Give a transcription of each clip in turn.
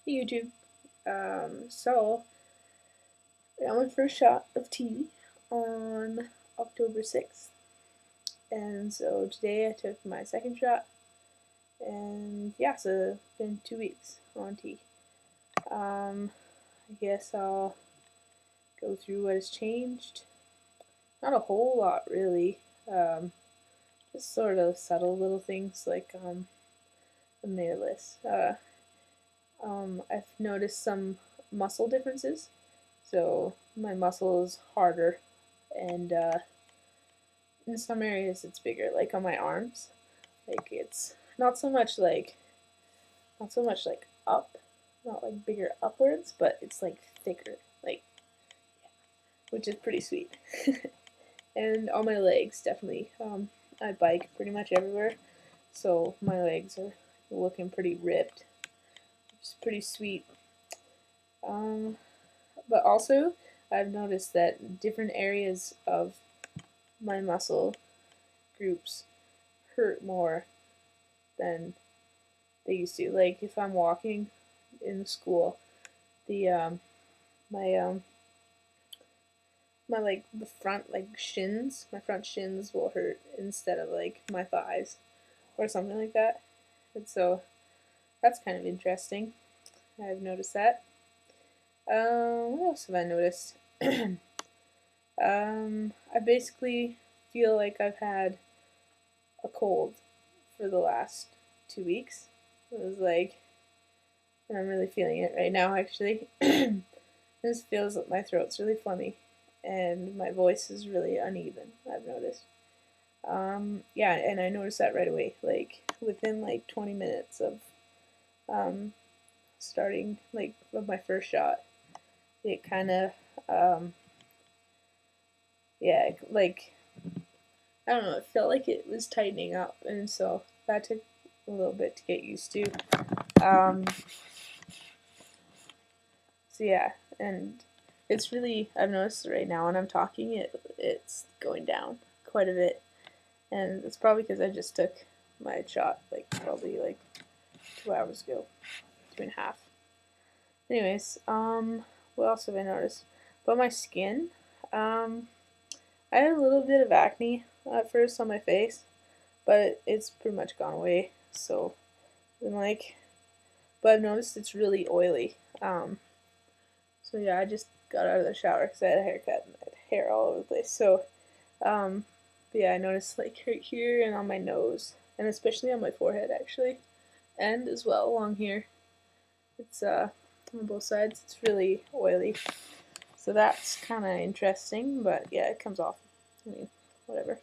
Hey YouTube. So I got my first shot of tea on October 6th. And so today I took my second shot. And yeah, so it's been 2 weeks on tea. I guess I'll go through what has changed. Not a whole lot, really. Just sort of subtle little things like I made a list. I've noticed some muscle differences. So my muscle is harder, and in some areas it's bigger, like on my arms. Like it's not so much like up, not like bigger upwards, but it's like thicker, like which is pretty sweet. And on my legs, definitely. I bike pretty much everywhere, so my legs are looking pretty ripped, which is pretty sweet. Um, but also, I've noticed that different areas of my muscle groups hurt more than they used to. Like if I'm walking in school, the my my like the front like shins, my front shins will hurt instead of like my thighs or something like that. And so that's kind of interesting. I've noticed that. What else have I noticed? I basically feel like I've had a cold for the last 2 weeks. It was like, and I'm really feeling it right now actually. This feels like my throat's really phlegmy and my voice is really uneven, I've noticed. Yeah, and I noticed that right away, like within like 20 minutes of um, starting, like of my first shot. It kind of, um, yeah, like I don't know, it felt like it was tightening up, and so that took a little bit to get used to. Um, so yeah, and it's really I've noticed right now when I'm talking, it's going down quite a bit, and it's probably because I just took my shot like probably like 2 hours ago, 2.5. Anyways, what else have I noticed? About my skin, I had a little bit of acne at first on my face, but it's pretty much gone away. So, and like, but I've noticed it's really oily. So yeah, I just got out of the shower because I had a haircut and I had hair all over the place. So, but yeah, I noticed like right here and on my nose, and especially on my forehead actually, and as well along here. It's on both sides. It's really oily. So that's kind of interesting, but yeah, it comes off. I mean, whatever.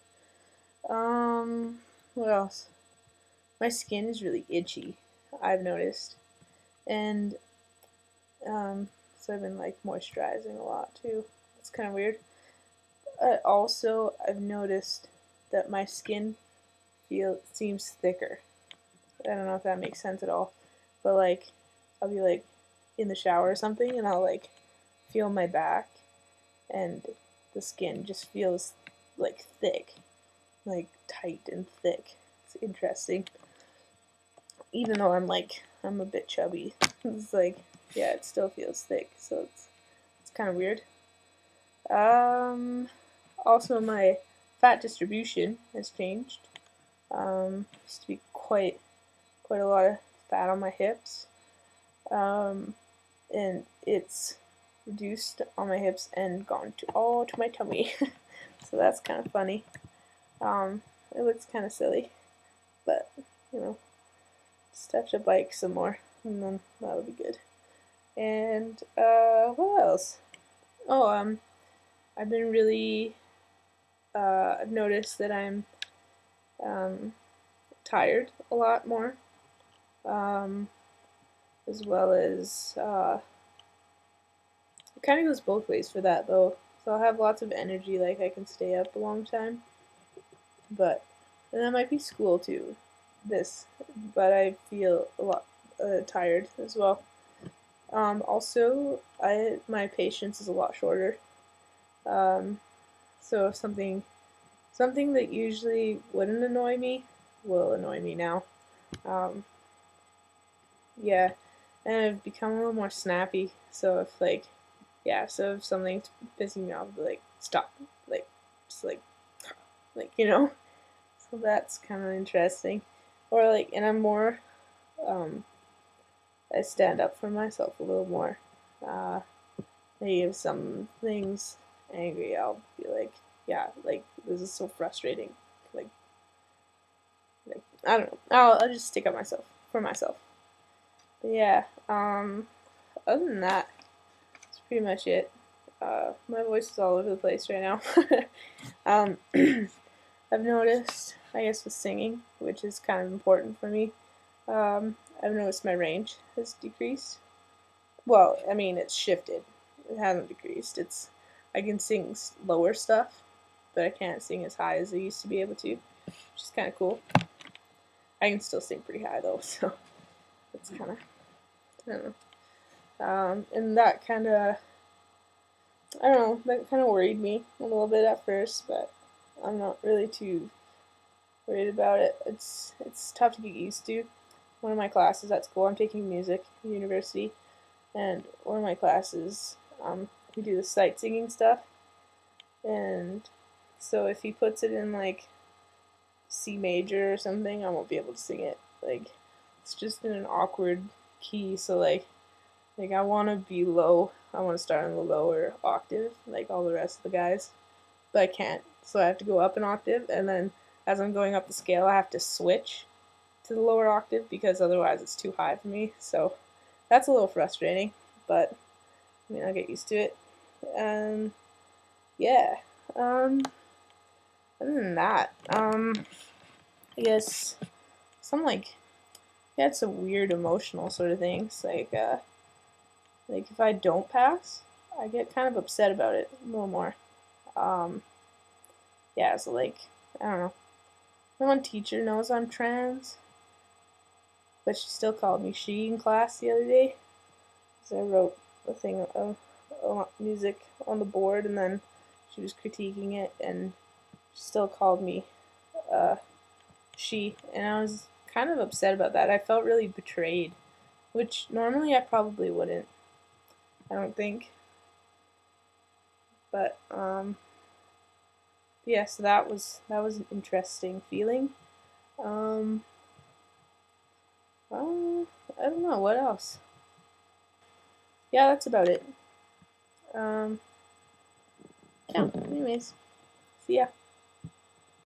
What else? My skin is really itchy, I've noticed. And so I've been like moisturizing a lot too. It's kind of weird. Also, I've noticed that my skin seems thicker. I don't know if that makes sense at all, but like I'll be like in the shower or something, and I'll like feel my back, and the skin just feels like thick, like tight and thick. It's interesting. Even though I'm a bit chubby, it's like yeah, it still feels thick, so it's kind of weird. Um, Also my fat distribution has changed. Used to be quite a lot of fat on my hips, um, and it's reduced on my hips and gone to all to my tummy. So that's kind of funny. It looks kind of silly, but you know, just have to bike some more, and then that'll be good. And what else? Oh, I've been really. I've noticed that I'm um, tired a lot more, um, as well as it kind of goes both ways for that though. So I'll have lots of energy, like I can stay up a long time, but and that might be school too. This, but I feel a lot tired as well. Also, I my patience is a lot shorter. Um, so if something that usually wouldn't annoy me will annoy me now. Um, yeah, and I've become a little more snappy. So if like, yeah, so if something's pissing me off, I'll be like, stop, like, just like you know. So that's kind of interesting. Or like, and I'm more, um, I stand up for myself a little more. Uh, Maybe if something's angry, I'll be like, yeah, like this is so frustrating. Like, I don't know. I'll just stick up myself for myself. But yeah. Other than that, that's pretty much it. My voice is all over the place right now. I've noticed, I guess, with singing, which is kind of important for me. I've noticed my range has decreased. Well, I mean, it's shifted. It hasn't decreased. It's I can sing lower stuff, but I can't sing as high as I used to be able to, which is kind of cool. I can still sing pretty high though, so it's kind of I don't know. And that kind of I don't know. That kind of worried me a little bit at first, but I'm not really too worried about it. It's tough to get used to. One of my classes at school, I'm taking music at university, and one of my classes, we do the sight singing stuff, and so if he puts it in like C major or something, I won't be able to sing it. Like it's just in an awkward key, so like I want to be low. I want to start on the lower octave, like all the rest of the guys, but I can't. So I have to go up an octave, and then as I'm going up the scale, I have to switch to the lower octave because otherwise it's too high for me. So that's a little frustrating, but I mean I'll get used to it. And yeah, other than that, I guess some like yeah, it's a weird emotional sort of things. Like if I don't pass, I get kind of upset about it a little more. Um, yeah, so like I don't know. My one teacher knows I'm trans, but she still called me she in class the other day. So I wrote a thing of music on the board, and then she was critiquing it, and she still called me uh, she, and I was kind of upset about that. I felt really betrayed, which normally I probably wouldn't. I don't think, but yeah. So that was an interesting feeling. Um, I don't know what else. Yeah, that's about it. Um, yeah. Anyways, see ya.